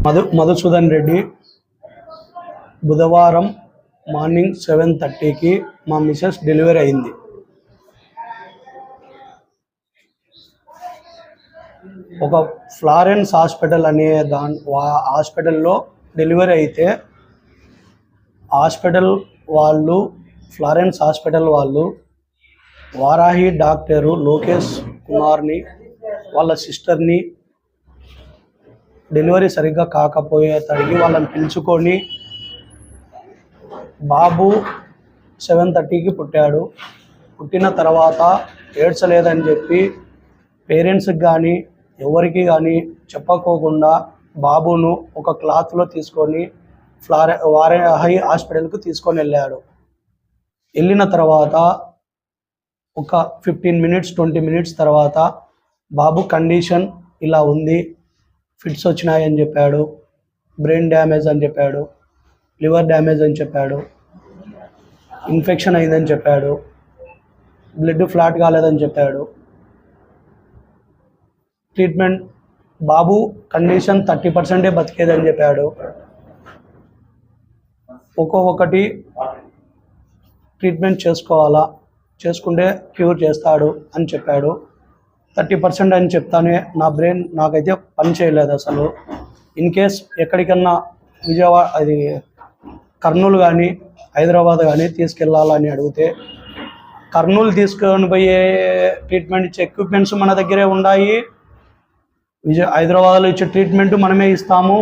మధుసూదన్ రెడ్డి బుధవారం మార్నింగ్ 7:30కి మా Mrs delivery అయింది. ఒక ఫ్లారెన్స్ హాస్పిటల్ అనే హాస్పిటల్లో డెలివరీ అయితే ఫ్లారెన్స్ హాస్పిటల్ వాళ్ళు వారాహి డాక్టరు లోకేష్ కుమార్ని వాళ్ళ సిస్టర్ని డెలివరీ సరిగ్గా కాకపోయేసరికి వాళ్ళని పిలుచుకొని బాబు 7:30కి పుట్టాడు. పుట్టిన తర్వాత ఏడ్చలేదని చెప్పి పేరెంట్స్కి కానీ ఎవరికి కానీ చెప్పకోకుండా బాబును ఒక క్లాత్లో తీసుకొని వారాహి హాస్పిటల్కి తీసుకొని వెళ్ళాడు. వెళ్ళిన తర్వాత ఒక 15-20 మినిట్స్ తర్వాత బాబు కండిషన్ ఇలా ఉంది, ఫిట్స్ వచ్చినాయని చెప్పాడు, బ్రెయిన్ డ్యామేజ్ అని చెప్పాడు, లివర్ డ్యామేజ్ అని చెప్పాడు, ఇన్ఫెక్షన్ అయిందని చెప్పాడు, బ్లడ్ ఫ్లాట్ కాలేదని చెప్పాడు. ట్రీట్మెంట్ బాబు కండిషన్ 30% బతికేదని చెప్పాడు. ఒక్కొక్కటి ట్రీట్మెంట్ చేసుకుంటే క్యూర్ చేస్తాడు అని చెప్పాడు. 30% అని చెప్తానే నా బ్రెయిన్ నాకైతే పని చేయలేదు అసలు. ఇన్ కేస్ ఎక్కడికన్నా విజయవాడ అది కర్నూలు కానీ హైదరాబాద్ కానీ తీసుకెళ్ళాలని అడిగితే కర్నూలు తీసుకొని పోయే ట్రీట్మెంట్ ఇచ్చే ఎక్విప్మెంట్స్ మన దగ్గరే ఉన్నాయి, హైదరాబాద్లో ఇచ్చే ట్రీట్మెంట్ మనమే ఇస్తాము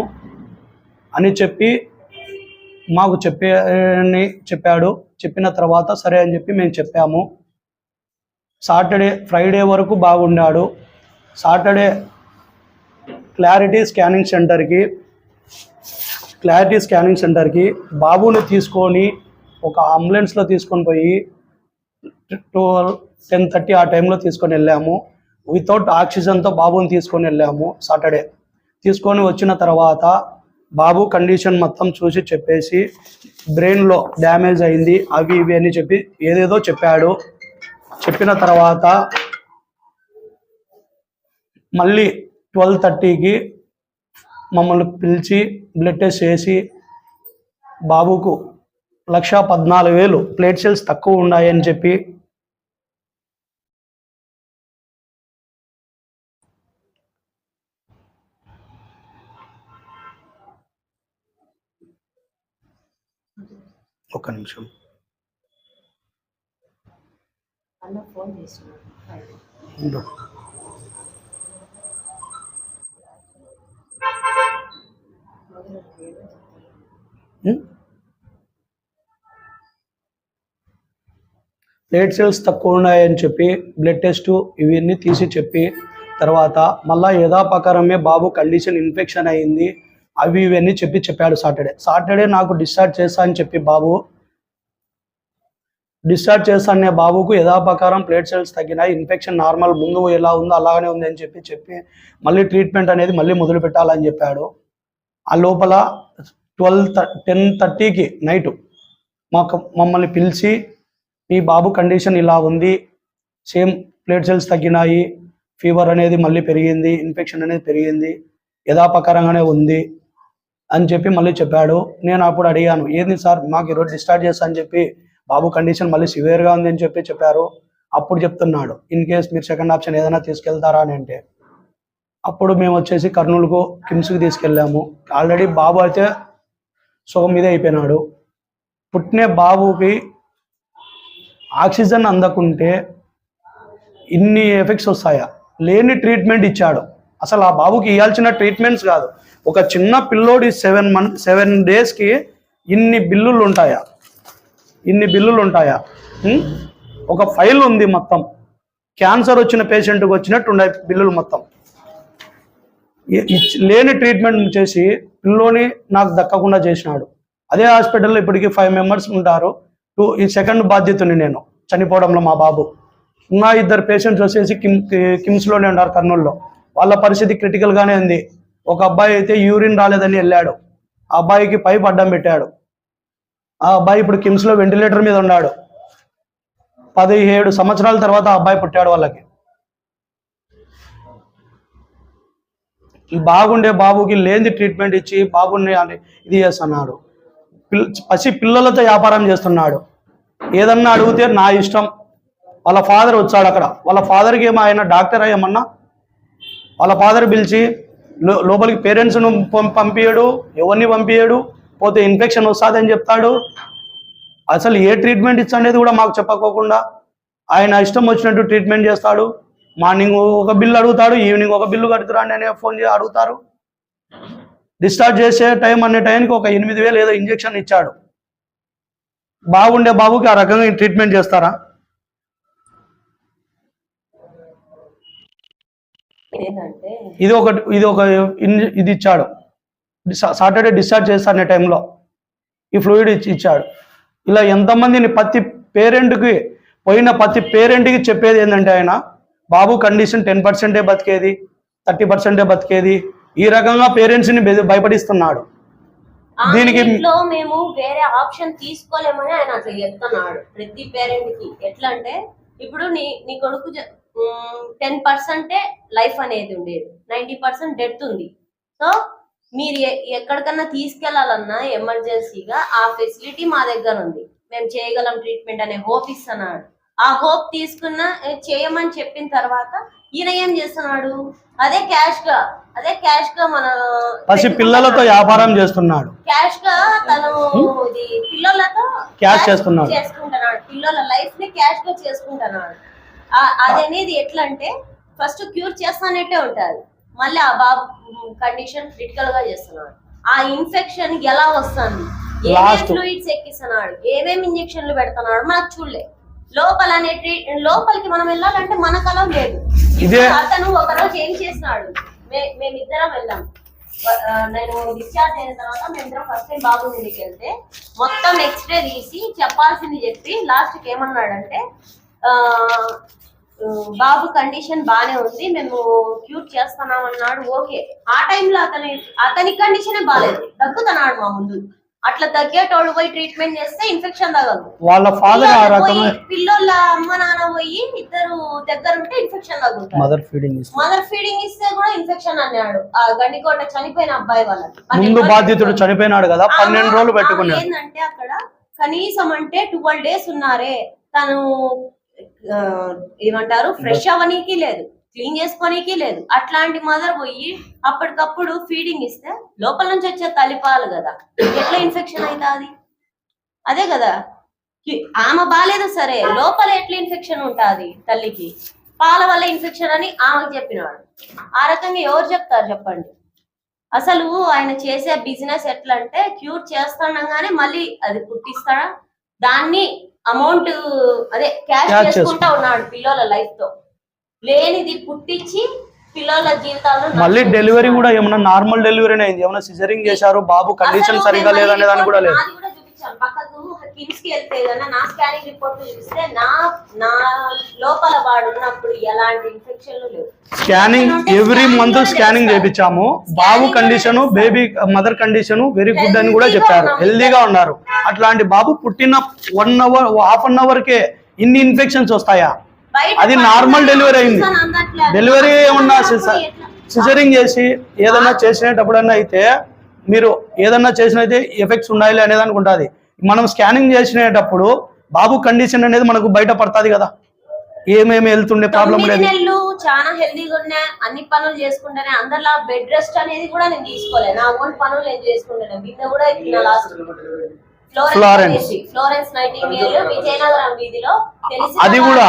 అని చెప్పి మాకు చెప్పాడు. చెప్పిన తర్వాత సరే అని చెప్పి మేము చెప్పాము. ఫ్రైడే వరకు బాగున్నాడు. సాటర్డే క్లారిటీ స్కానింగ్ సెంటర్కి బాబుని తీసుకొని ఒక అంబులెన్స్లో తీసుకొని పోయి 10:30 ఆ టైంలో తీసుకొని వెళ్ళాము. వితౌట్ ఆక్సిజన్తో బాబుని తీసుకొని వెళ్ళాము. సాటర్డే తీసుకొని వచ్చిన తర్వాత బాబు కండిషన్ మొత్తం చూసి చెప్పేసి బ్రెయిన్లో డ్యామేజ్ అయింది అవి ఇవి అని చెప్పి ఏదేదో చెప్పాడు. చెప్పిన తర్వాత మళ్ళీ 12:30కి మమ్మల్ని పిలిచి బ్లడ్ టెస్ట్ చేసి బాబుకు 1,14,000 ప్లేట్ సెల్స్ తక్కువ ఉన్నాయని చెప్పి ఒక్క నిమిషం ప్లేట్ సెల్స్ తక్కువ ఉన్నాయని చెప్పి బ్లడ్ టెస్ట్ ఇవన్నీ తీసి చెప్పి తర్వాత మళ్ళీ యథాప్రకారమే బాబు కండిషన్ ఇన్ఫెక్షన్ అయింది అవి ఇవన్నీ చెప్పాడు. సాటర్డే నాకు డిశ్చార్జ్ చేస్తా అని చెప్పి డిశ్చార్జ్ చేస్తానే బాబుకు యథాప్రకారం ప్లేట్ సెల్స్ తగ్గినాయి, ఇన్ఫెక్షన్ నార్మల్ ముందు ఎలా ఉందో అలాగనే ఉంది అని చెప్పి మళ్ళీ ట్రీట్మెంట్ అనేది మళ్ళీ మొదలు పెట్టాలని చెప్పాడు. ఆ లోపల 10:30కి నైటు మమ్మల్ని పిలిచి మీ బాబు కండిషన్ ఇలా ఉంది, సేమ్ ప్లేట్ సెల్స్ తగ్గినాయి, ఫీవర్ అనేది మళ్ళీ పెరిగింది, ఇన్ఫెక్షన్ అనేది పెరిగింది, యథాప్రకారంగానే ఉంది అని చెప్పి మళ్ళీ చెప్పాడు. నేను అప్పుడు అడిగాను, ఏంది సార్ మాకు ఈరోజు డిశ్చార్జ్ చేస్తా అని చెప్పి బాబు కండిషన్ మళ్ళీ సివియర్గా ఉంది అని చెప్పారు. అప్పుడు చెప్తున్నాడు ఇన్ కేస్ మీరు సెకండ్ ఆప్షన్ ఏదైనా తీసుకెళ్తారా అని అంటే అప్పుడు మేము వచ్చేసి కర్నూలుకు కిమ్స్కి తీసుకెళ్ళాము. ఆల్రెడీ బాబు అయితే సుఖం మీదే అయిపోయినాడు. పుట్టిన బాబుకి ఆక్సిజన్ అందకుంటే ఇన్ని ఎఫెక్ట్స్ వస్తాయా? లేని ట్రీట్మెంట్ ఇచ్చాడు. అసలు ఆ బాబుకి ఇవ్వాల్సిన ట్రీట్మెంట్స్ కాదు. ఒక చిన్న పిల్లోడి 7 డేస్కి ఇన్ని బిల్లులు ఉంటాయా? ఒక ఫైల్ ఉంది మొత్తం. క్యాన్సర్ వచ్చిన పేషెంట్కి వచ్చినట్టు ఉండే బిల్లులు మొత్తం. లేని ట్రీట్మెంట్ చేసి పిల్లోని నాకు దక్కకుండా చేసినాడు. అదే హాస్పిటల్లో ఇప్పటికీ 5 మెంబర్స్ ఉంటారు. ఈ సెకండ్ బాధ్యతని నేను చనిపోవడంలో మా బాబు. ఇంకా 2 పేషెంట్స్ వచ్చేసి కిమ్స్లోనే ఉన్నారు కర్నూలులో. వాళ్ళ పరిస్థితి క్రిటికల్గానే ఉంది. ఒక అబ్బాయి అయితే యూరిన్ రాలేదని వెళ్ళాడు, ఆ అబ్బాయికి పైప్ అడ్డం పెట్టాడు. ఆ అబ్బాయి ఇప్పుడు కిమ్స్లో వెంటిలేటర్ మీద ఉన్నాడు. 17 సంవత్సరాల తర్వాత ఆ అబ్బాయి పుట్టాడు వాళ్ళకి. బాగుండే బాబుకి లేని ట్రీట్మెంట్ ఇచ్చి బాబుని ఇది చేస్తున్నాడు. పసి పిల్లలతో వ్యాపారం చేస్తున్నాడు. ఏదన్నా అడిగితే నా ఇష్టం. వాళ్ళ ఫాదర్ వచ్చాడు అక్కడ, వాళ్ళ ఫాదర్కి ఏమో ఆయన డాక్టర్ ఏమన్నా వాళ్ళ ఫాదర్ పిలిచి లోపలికి పేరెంట్స్ను పంపించడు, ఎవరిని పంపించడు, పోతే ఇన్ఫెక్షన్ వస్తుందని చెప్తాడు. అసలు ఏ ట్రీట్మెంట్ ఇచ్చనేది కూడా మాకు చెప్పకోకుండా ఆయన ఇష్టం వచ్చినట్టు ట్రీట్మెంట్ చేస్తాడు. మార్నింగ్ ఒక బిల్లు అడుగుతాడు, ఈవినింగ్ ఒక బిల్లు కడుతురాండి అనే ఫోన్ చేసి అడుగుతారు. డిశ్చార్జ్ చేసే టైంకి ఒక 8,000 ఏదో ఇంజెక్షన్ ఇచ్చాడు. బాగుండే బాబుకి ఆ రకంగా ట్రీట్మెంట్ చేస్తారా? ఇది ఇచ్చాడు. సాటర్డే డిశ్చార్జ్ చేస్తా అనే టైంలో ఈ ఫ్లూయిడ్ ఇచ్చాడు. ఇలా ఎంతమందిని ప్రతి పేరెంట్కి ప్రతి పేరెంట్కి చెప్పేది ఏంటంటే ఆయన బాబు కండిషన్ 10% బతికేది, 30% బతికేది, ఈ రకంగా పేరెంట్స్ని భయపడిస్తున్నాడు. దీనికి మేము వేరే ఆప్షన్ తీసుకోలేమని ఆయన అట్లా చెప్తున్నాడు ప్రతి పేరెంట్ కి. ఎట్లా అంటే ఇప్పుడు నీ కొడుకు 10% లైఫ్ అనేది ఉండేది, 90% డెత్ ఉంది. సో మీరు ఎక్కడికన్నా తీసుకెళ్లాలన్నా ఎమర్జెన్సీగా ఆ ఫెసిలిటీ మా దగ్గర ఉంది, మేము చేయగలం ట్రీట్మెంట్ అనే హోప్ ఇస్తున్నాడు. ఆ హోప్ తీసుకున్న చేయమని చెప్పిన తర్వాత ఈయన ఏం చేస్తున్నాడు, అదే క్యాష్ గా మన పిల్లలతో వ్యాపారం చేస్తున్నాడు. క్యాష్ గా తను ఇది పిల్లలతో క్యాష్ చేసుకుంటున్నాడు, పిల్లల లైఫ్ ని క్యాష్ గా చేసుకుంటున్నాడు. అదనేది ఎట్లా అంటే ఫస్ట్ క్యూర్ చేస్తానట్టే ఉంటది, మళ్ళీ ఆ బాబు కండిషన్ క్రిటికల్ గా చేస్తున్నాడు. ఆ ఇన్ఫెక్షన్ ఎలా వస్తుంది, ఏమేమి ఫ్లూయిడ్స్ ఎక్కిస్తున్నాడు, ఏమేమి ఇంజెక్షన్లు పెడుతున్నాడు మనకు చూడలే. లోపలికి మనం వెళ్ళాలంటే మనకు అలా లేదు. అతను ఒకరోజు ఏం చేసినాడు, మేమిద్దరం వెళ్ళాం. నేను డిశ్చార్జ్ అయిన తర్వాత మేమిద్దరం ఫస్ట్ టైం బాబు ఇంటికి వెళ్తే మొత్తం ఎక్స్రే తీసి చెప్పాల్సింది చెప్పి లాస్ట్ కి ఏమన్నాడంటే బాబు కండిషన్ బానే ఉంది, మేము క్యూర్ చేస్తున్నాం అన్నాడు. ఓకే, ఆ టైంలో అతని కండిషనే బాగాలేదు, దగ్గుతున్నాడు మా ముందు. అట్లా తగ్గేటోడు పోయి ట్రీట్మెంట్ చేస్తే ఇన్ఫెక్షన్ తగలదు. వాళ్ళ ఫాదర్ పిల్లల అమ్మ నాన్న పోయి ఇద్దరు దగ్గర ఉంటే ఇన్ఫెక్షన్ తగ్గుతుంది. మదర్ ఫీడింగ్ ఇస్తే కూడా ఇన్ఫెక్షన్ అన్నాడు. ఆ గండికోట చనిపోయిన అబ్బాయి వాళ్ళ ముందు బాధితుడు చనిపోయినాడు కదా, 12 రోజులు పెట్టుకున్నాడు. ఏంటంటే అక్కడ కనీసం అంటే 12 days ఉన్నారే, తను ఏమంటారు ఫ్రెష్ అవ్వనీకి లేదు, క్లీన్ చేసుకోనీకి లేదు. అట్లాంటి మదర్ పోయి అప్పటికప్పుడు ఫీడింగ్ ఇస్తే లోపల నుంచి వచ్చే తల్లిపాలు కదా, ఎట్లా ఇన్ఫెక్షన్ అవుతుంది? అదే కదా, ఆమె బాగాలేదు సరే, లోపల ఎట్లా ఇన్ఫెక్షన్ ఉంటుంది తల్లికి? పాల వల్ల ఇన్ఫెక్షన్ అని ఆమెకు చెప్పినాడు. ఆ రకంగా ఎవరు చెప్తారు చెప్పండి? అసలు ఆయన చేసే బిజినెస్ ఎట్లా అంటే క్యూర్ చేస్తానగానే మళ్ళీ అది పుట్టిస్తాడా, దాన్ని అమౌంట్ అదే క్యాష్ చేసుకుంటా ఉన్నాడు పిల్లల లైఫ్ తో. లేనిది పుట్టించి పిల్లల జీవితాలను మళ్ళీ డెలివరీ కూడా ఏమన్నా నార్మల్ డెలివరీ అయింది, ఏమన్నా సిజరింగ్ చేశారు, బాబు కండిషన్ సరిగా లేదనే దాని కూడా లేదు. పక్కకు కిమ్స్ కి వెళ్తే నా స్కానింగ్ రిపోర్ట్ చూపిస్తే నా లోపల వాడు ఉన్నప్పుడు ఎలాంటి ఇన్ఫెక్షన్లు లేవు. స్కానింగ్ ఎవ్రీ మంత్ స్కానింగ్ చేయించాము. బాబు condition, baby mother condition very good అని కూడా చెప్పారు, హెల్దీగా ఉన్నారు. అట్లాంటి బాబు పుట్టిన 1 hour హాఫ్ అన్ అవర్ కే ఇన్ని ఇన్ఫెక్షన్స్ వస్తాయా? అది నార్మల్ డెలివరీ అయింది. డెలివరీ ఏమన్నా సిజరింగ్ చేసి ఏదన్నా చేసినప్పుడన్నా అయితే మీరు ఏదన్నా చేసినైతే ఎఫెక్ట్స్ ఉండాలి అనేదానికి ఉంటుంది. మనం స్కానింగ్ చేసినప్పుడు బాబు కండిషన్ అనేది మనకు బయట పడుతుంది కదా, ఏమేమి వెళ్తుండే ప్రాబ్లం లేదు. చాలా హెల్దీగా ఉన్నాయి, అన్ని పనులు చేసుకుంటానే. అందరిలా బెడ్ రెస్ట్ అనేది కూడా నేను తీసుకోలేదు, నా ఓన్ పనులు నేను చేసుకుంటాను. బిడ్డ కూడా ఫ్లోరెన్స్ నైటింగేల్ విజయనగరం వీధిలో అది కూడా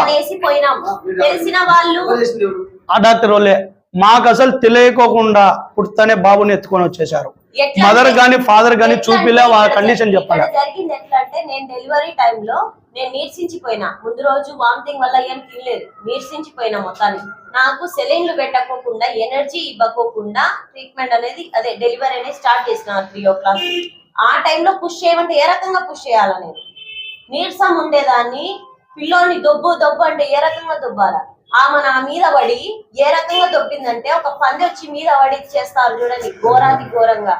తెలిసిన వాళ్ళు ఆ డాక్టర్ వాళ్ళే. మాకు అసలు తెలియకోకుండా పుట్టనే బాబుని ఎత్తుకొని వచ్చేసారు. మదర్ గాని ఫాదర్ గాని చూపిలే వాళ్ళ కండిషన్ చెప్పాలి. జరిగింది ఎట్లా అంటే నేను డెలివరీ టైంలో నేను నీరసించిపోయినా. ముందు రోజు వామిటింగ్ వల్ల ఏం తినలేదు, నీరసించిపోయినా మొత్తానికి. నాకు సెలైన్లు పెట్టకోకుండా ఎనర్జీ ఇవ్వకోకుండా ట్రీట్మెంట్ అనేది అదే డెలివరీ అనేది స్టార్ట్ చేసిన 3 o'clock. ఆ టైంలో పుష్ చేయమంటే ఏ రకంగా పుష్ చేయాలని నీరసం ఉండేదాన్ని. పిల్లోని దొబ్బు అంటే ఏ రకంగా దొబ్బాలా? ఆమె నా మీద పడి ఏ రకంగా దొబ్బిందంటే ఒక పంది వచ్చి మీద పడి చేస్తారు చూడండి, ఘోరంగా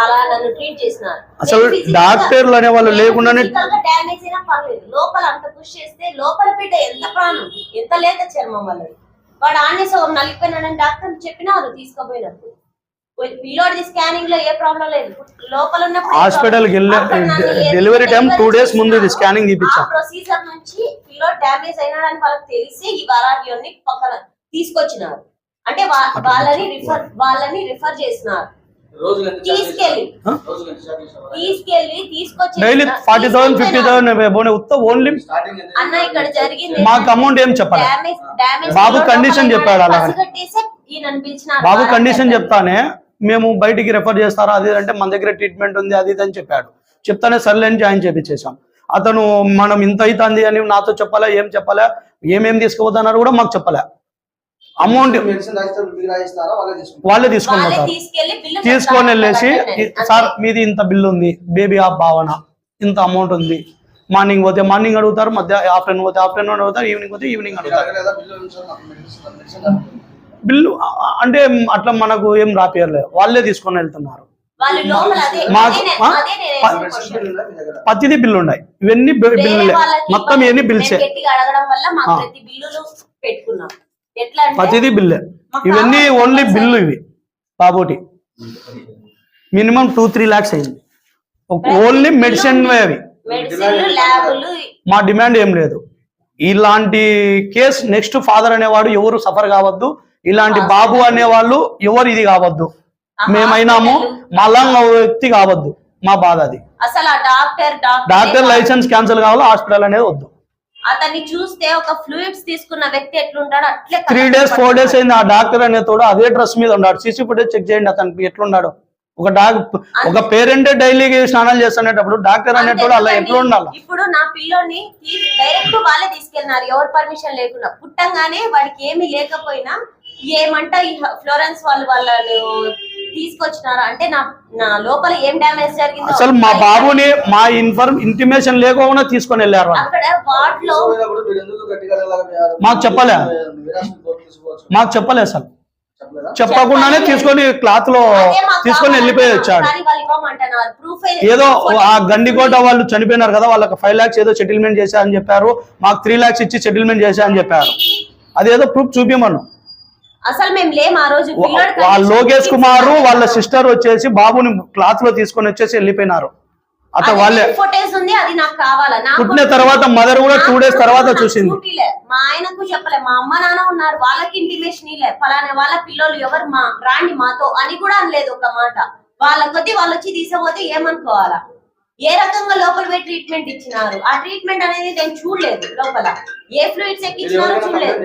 అలా నన్ను ట్రీట్ చేసినారు. అసలు డాక్టర్లు అనే వాళ్ళు లేకుండానే డ్యామేజ్ అయినా పర్లేదు, లోపల అంత పుష్ చేస్తే లోపల బిడ్డ ఎంత ప్రాణం, ఎంత లేత చర్మం వల్లది. వాడు ఆనేసి నలిగిపోయినాడని డాక్టర్ చెప్పినారు తీసుకుపోయినప్పుడు. పిల్లోడిది స్కానింగ్ లో ఏ ప్రాబ్లం లేదు, లోపల ఉన్న హాస్పిటల్కి వెళ్ళే డెలివరీ టైం 2 days ముందు ఇది స్కానింగ్ తీపించాం. ప్రొసీజర్ నుంచి పిల్లోడ్ డ్యామేజ్ అయినాడని వాళ్ళకి తెలిసి ఈ వరాడియోని పక్కన తీసుకొచ్చినారు. అంటే వాళ్ళని రిఫర్ చేసినారు. తీసుకెళ్ళి తీసుకొచ్చి డైలీ 40,000 50,000 ఓన్లీ అన్న ఇక్కడ జరిగింది. మాకు అమౌంట్ ఏం చెప్పాలి, బాబు కండిషన్ చెప్పాడు. అలాగే బాబు కండిషన్ చెప్తానే మేము బయటికి రెఫర్ చేస్తారా అది అంటే మన దగ్గర ట్రీట్మెంట్ ఉంది అది ఇది అని చెప్పాడు. చెప్తానే సర్లేని జాయిన్ చేపించేసాం. అతను మనం ఇంత అవుతుంది అని నాతో చెప్పలే, ఏం చెప్పలే, ఏమేమి తీసుకోవద్దన్నారు కూడా మాకు చెప్పలే. అమౌంట్ వాళ్ళే తీసుకొని పోతారు. తీసుకొని వెళ్ళేసి సార్ మీది ఇంత బిల్లు ఉంది, బేబీ ఆఫ్ భావన ఇంత అమౌంట్ ఉంది, మార్నింగ్ పోతే మార్నింగ్ అడుగుతారు, ఆఫ్టర్నూన్ పోతే ఆఫ్టర్నూన్ అడుగుతారు, ఈవినింగ్ పోతే ఈవినింగ్ అడుగుతారు. బిల్లు అంటే అట్లా మనకు ఏం రాపియర్లేదు, వాళ్ళే తీసుకొని వెళ్తున్నారు. మాకు ప్రతిదీ బిల్లు ఉన్నాయి, ఇవన్నీ బిల్లులే, మొత్తం ఇవన్నీ బిల్సే, ప్రతిదీ బిల్లే, ఇవన్నీ ఓన్లీ బిల్లు. ఇవి బాబోటి మినిమం 2-3 lakhs అయింది ఓన్లీ మెడిసిన్. అవి మా డిమాండ్ ఏం లేదు, ఇలాంటి కేసు నెక్స్ట్ ఫాదర్ అనేవాడు ఎవరు సఫర్ కావద్దు, ఇలాంటి బాబు అనేవాళ్ళు ఎవరు ఇది కావద్దు, మేమైనాము మళ్ళా వ్యక్తి కావద్దు, మా బాధ అది. అసలు డాక్టర్ లైసెన్స్ క్యాన్సిల్ కావాలి, హాస్పిటల్ అనేది వద్దు. అతన్ని చూస్తే ఒక ఫ్లూయిడ్స్ తీసుకున్న వ్యక్తి ఎట్లుంటాడో అట్లే 3 days 4 days అయింది. ఆ డాక్టర్ అనే తోడు అదే డ్రెస్ మీద ఉన్నాడు. సీసీ ఫుటేజ్ చెక్ చేయండి అతనికి ఎట్లున్నాడు. ఒక పేరెంట్ డైలీ స్నానాలు చేస్తున్నప్పుడు డాక్టర్ అనేటోడు అలా ఎట్లా ఉండాలి. ఇప్పుడు నా పిల్లోని డైరెక్ట్ వాళ్ళే తీసుకెళ్ళినారు, ఎవరు పర్మిషన్ లేకుండా. పుట్టంగానే వాడికి ఏమీ లేకపోయినా ఏమంట ఈ ఫ్లోరెన్స్ వాళ్ళని తీసుకొచ్చినారు అంటే నా లోపల ఏం డ్యామేజ్ జరిగిందో అసలు మా బాబుని మా ఇంటిమేషన్ లేకుండా తీసుకొని వెళ్ళారు. అక్కడ వార్డ్ లో మాకు చెప్పలే అసలు, చెప్పకుండానే తీసుకొని క్లాత్ లో తీసుకొని వెళ్ళిపోయి వచ్చాడు. ఏదో ఆ గండికోట వాళ్ళు చనిపోయినారు కదా, వాళ్ళకి 5 lakhs ఏదో సెటిల్మెంట్ చేశారని చెప్పారు, మాకు 3 lakhs ఇచ్చి సెటిల్మెంట్ చేశారని చెప్పారు. అదేదో ప్రూఫ్ చూపించమను. అసలు మేము లేము ఆ రోజు. లోకేష్ కుమార్ వాళ్ళ సిస్టర్ వచ్చేసి బాబుని క్లాత్ లో తీసుకొని వచ్చేసి వెళ్ళిపోయినారు. అతను వాళ్ళే ఫోటోస్ ఉంది, అది నాకు కావాలా. పుట్టిన తర్వాత మదర్ కూడా 2 days తర్వాత చూసింది. మా ఆయనకు చెప్పలే, మా అమ్మ నాన్న ఉన్నారు, వాళ్ళకి ఇంటిమేషన్ ఇలే, ఫలానా వాళ్ళ పిల్లలు ఎవరు మా రాండి మాతో అని కూడా అనలేదు ఒక మాట. వాళ్ళ కొద్ది వాళ్ళు వచ్చి తీసపోతే ఏమనుకోవాలా. ఏ రకంగా లోపల పోయి ట్రీట్మెంట్ ఇచ్చినారు, ఆ ట్రీట్మెంట్ అనేది నేను చూడలేదు. లోపల ఏ ఫ్లూయిడ్స్ ఎక్కించినారో చూడలేదు.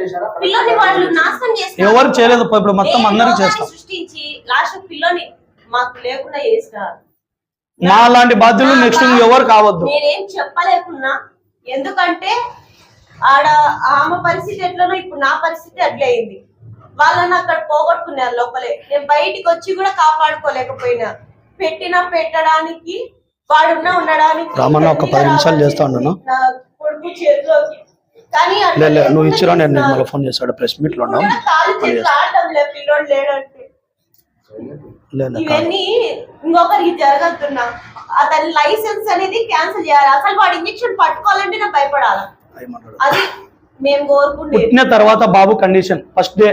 పిల్లని వాళ్ళు నాశనం చేస్తారు, ఎవరు చేయలేదు. ఇప్పుడు మొత్తం అందరూ చేస్తారు, సృష్టించి లాస్ట్ పిల్లని మాకు లేకుండా చేసినారు. మా లాంటి బాధ్యులు నెక్స్ట్ ఎవరు కావద్దు. నేనేం చెప్పలేకున్నా, ఎందుకంటే ఆడ ఆమె పరిస్థితి ఎట్లనో ఇప్పుడు నా పరిస్థితి అట్లే అయింది. వాళ్ళని అక్కడ పోగొట్టుకున్నారు లోపలే. నేను బయటికి వచ్చి కూడా కాపాడుకోలేకపోయినా. పెట్టడానికి వాడున్నా ఉండడానికి రామన్న ఒక 10 నిమిషాలు చేస్తా ఉన్నాను. కొడుకు చేతిలోకి కానీ నువ్వు ఇచ్చిరా, నేను మళ్ళీ ఫోన్ చేస్తాడు, ప్రెస్ మీట్ లో ఉన్నావు. పిల్లోడు లేడంటే ఇవన్నీ ఇంకొకరికి జరగతున్నా. అతని లైసెన్స్ అనేది క్యాన్సిల్ చేయాలి. అసలు వాడు ఇంజక్షన్ పట్టుకోవాలంటే నాకు భయపడాలి. అది మేము కోరుకుంటే. పుట్టిన తర్వాత బాబు condition first day,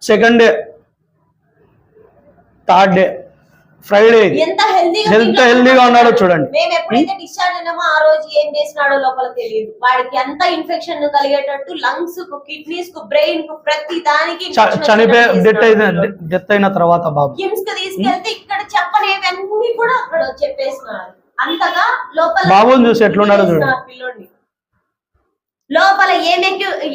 second day, third day, Friday ఎంత హెల్దీగా ఉన్నాడో చూడండి. మేము ఎప్పుడైతే డిశ్చార్జ్ అయినామో ఆ రోజు ఏం చేసినాడో లోపల తెలియదు. వాడికి ఎంత ఇన్ఫెక్షన్ కలిగేటట్టు లంగ్స్ కు, కిడ్నీస్ కు, బ్రెయిన్ కు, ప్రతి దానికి డెత్ అయిన తర్వాత బాబు కిమ్స్ కి తీసుకెళ్తే ఇక్కడ చెప్పలేవన్నీ కూడా అక్కడ చెప్పేసినారు. అంతగా లోపల బాబుని చూసి ఎట్లున్నాడో చూడండి. పిల్లోడిని లోపల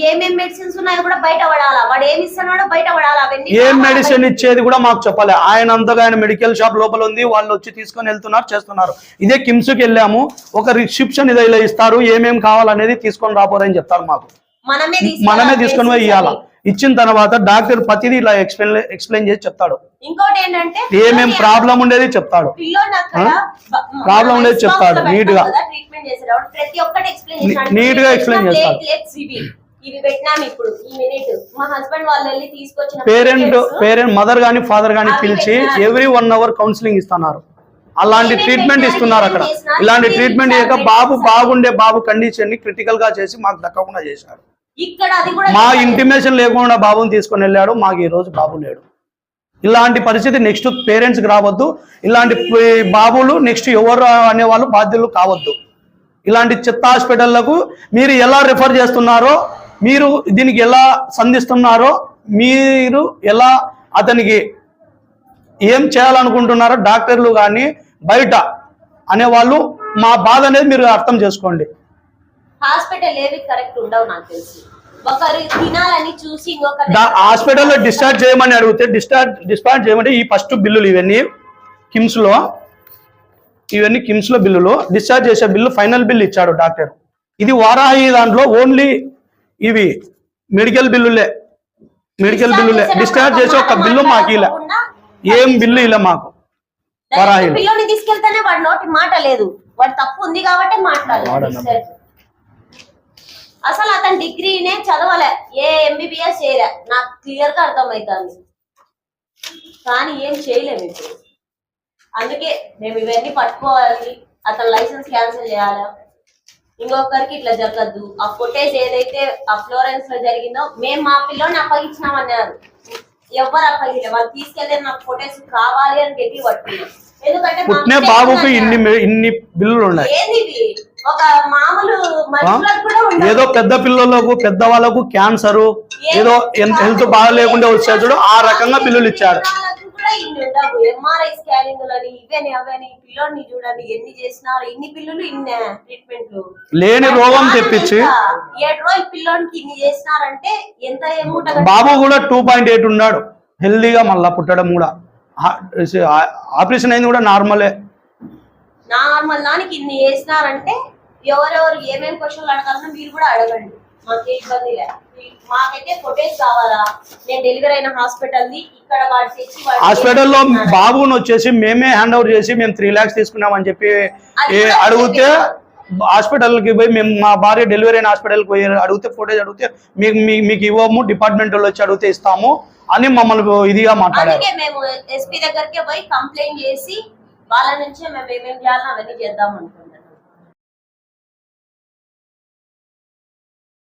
ఏమేం మెడిసిన్స్ ఉన్నాయో కూడా బయట పడాలా, వాడు ఏమి ఇస్తున్నాడో బయట పడాలా. ఏం మెడిసిన్ ఇచ్చేది కూడా మాకు చెప్పాలి. ఆయన అంతగా ఆయన మెడికల్ షాప్ లోపల ఉంది, వాళ్ళు వచ్చి తీసుకొని వెళ్తున్నారు, చేస్తున్నారు. ఇదే కిమ్స్ కి వెళ్ళాము, ఒక రిసెప్షన్ ఇదే ఇలా ఇస్తారు, ఏమేం కావాలనేది తీసుకొని రాపోరని చెప్తారు. మాకు మనమే తీసుకొని పోయి ఇవ్వాలా. ఇచ్చిన తర్వాత డాక్టర్ ప్రతిదీ ఇలా ఎక్స్ప్లెయిన్ చేసి చెప్తాడు. ఇంకోటి ఏంటంటే ఏమేం ప్రాబ్లం ఉండేది చెప్తాడు, ప్రాబ్లం ఉండేది చెప్తాడు. నీట్ గా ఎక్స్ప్లెయిన్ చేస్తాడు. పేరెంట్ మదర్ గానీ ఫాదర్ గానీ పిలిచి ఎవ్రీ 1 hour కౌన్సిలింగ్ ఇస్తున్నారు. అలాంటి ట్రీట్మెంట్ ఇస్తున్నారు అక్కడ. ఇలాంటి ట్రీట్మెంట్ బాబు బాగుండే బాబు కండిషన్ ని క్రిటికల్ గా చేసి మాకు దక్కకుండా చేశారు. ఇక్కడ అది కూడా మా ఇంటిమేషన్ లేకుండా బాబుని తీసుకొని వెళ్ళాడు. మాకు ఈ రోజు బాబు లేడు. ఇలాంటి పరిస్థితి నెక్స్ట్ పేరెంట్స్కి రావద్దు. ఇలాంటి బాబులు నెక్స్ట్ ఎవరు అనేవాళ్ళు బాధ్యులు కావద్దు. ఇలాంటి చెత్త హాస్పిటళ్లకు మీరు ఎలా రిఫర్ చేస్తున్నారో, మీరు దీనికి ఎలా సంధిస్తున్నారో, మీరు ఎలా అతనికి ఏం చేయాలనుకుంటున్నారో డాక్టర్లు కానీ బయట అనేవాళ్ళు మా బాధ అనేది మీరు అర్థం చేసుకోండి. హాస్పిటల్ ఏవి కరెక్ట్ ఉండవు నాకు తెలిసి. ఒకరు తినాలని చూసి ఇంకొకరు హాస్పిటల్లో డిశ్చార్జ్ చేయమని అడిగితే డిశ్చార్జ్ చేయమంటే ఈ ఫస్ట్ బిల్లులు ఇవన్నీ కిమ్స్ లో బిల్లులు, డిశ్చార్జ్ చేసే బిల్లు ఫైనల్ బిల్ ఇచ్చాడు డాక్టర్. ఇది వారాహి దాంట్లో ఓన్లీ ఇవి మెడికల్ బిల్లులే. డిశ్చార్జ్ చేసే ఒక బిల్లు మాకు ఇలా ఏం బిల్లు ఇలా మాకు వారాహిలో. పిల్లోని తీసుకెళ్తేనే వాడి నోటి మాట లేదు, వాడు తప్పు ఉంది కాబట్టి మాట్లాడలేదు. అసలు అతను డిగ్రీనే చదవలే, ఏ ఎంబీబీఎస్ చేయలే, నాకు క్లియర్ గా అర్థమవుతుంది. కానీ ఏం చేయలేము ఇప్పుడు. అందుకే మేము ఇవన్నీ పట్టుకోవాలి, అతను లైసెన్స్ క్యాన్సిల్ చేయాలి. ఇంకొకరికి ఇట్లా జరగద్దు. ఆ ఫుటేజ్ ఏదైతే ఆ ఫ్లోరెన్స్ లో జరిగిందో మేము మా పిల్లోని అప్పగించినామన్నారు. ఎవరు అప్పగించలే, వాళ్ళు తీసుకెళ్తే నాకు ఫుటేజ్ కావాలి అని గట్టి పట్టుకున్నాం. ఎందుకంటే బాబుకి ఇన్ని బిల్లులు ఉన్నాయి. ఏంది ఒక మామూలు మనుషులకు కూడా ఏదో పెద్ద పిల్లలకు పెద్దవాళ్ళకు క్యాన్సర్ ఏదో హెల్త్ బాగా లేకుండా వచ్చాడు, ఆ రకంగా బిల్లులు ఇచ్చారు. ఎంఆర్ఐ స్కానింగ్ లని ఇవని అవని పిల్లోని చూడండి ఎన్ని చేసినారు, ఇన్ని పిల్లులు ఇన్ని ట్రీట్మెంట్లు లేని రోగం తెప్పించి 7 రోజులు పిల్లోనికి ఇన్ని చేసినారంటే ఎంత ఏముంట. బాబు కూడా 2.8 ఉన్నాడు హెల్దీగా, మళ్ళా పుట్టడం కూడా ఆపరేషన్ అయింది కూడా నార్మల్ దానికి ఇన్ని చేసినారంటే ఎవరెవరు ఏమేమి క్వశ్చన్లు అడగాలన్నా మీరు కూడా అడగండి, మాకే ఇబ్బంది లేదు. మాకైతే ఫుటేజ్ కావాలా, నేను డెలివరీ అయిన హాస్పిటల్ ది ఇక్కడ వాడు తెచ్చి హాస్పిటల్లో బాబుని వచ్చేసి మేమే హ్యాండ్ ఓవర్ చేసి మేము 3 lakhs తీసుకున్నామని చెప్పి అడిగితే హాస్పిటల్కి పోయి మేము మా భార్య డెలివరీ అయిన హాస్పిటల్కి పోయి అడిగితే ఫుటేజ్ అడిగితే మీకు ఇవ్వము, డిపార్ట్మెంట్ వాళ్ళు వచ్చి అడిగితే ఇస్తాము అని మమ్మల్ని ఇదిగా మాట్లాడారు. మేము ఎస్పీ దగ్గరికి పోయి కంప్లైంట్ చేసి వాళ్ళ నుంచే మేము ఏమేమి చేయాలని అవన్నీ చేద్దాం అనుకుంటున్నాం.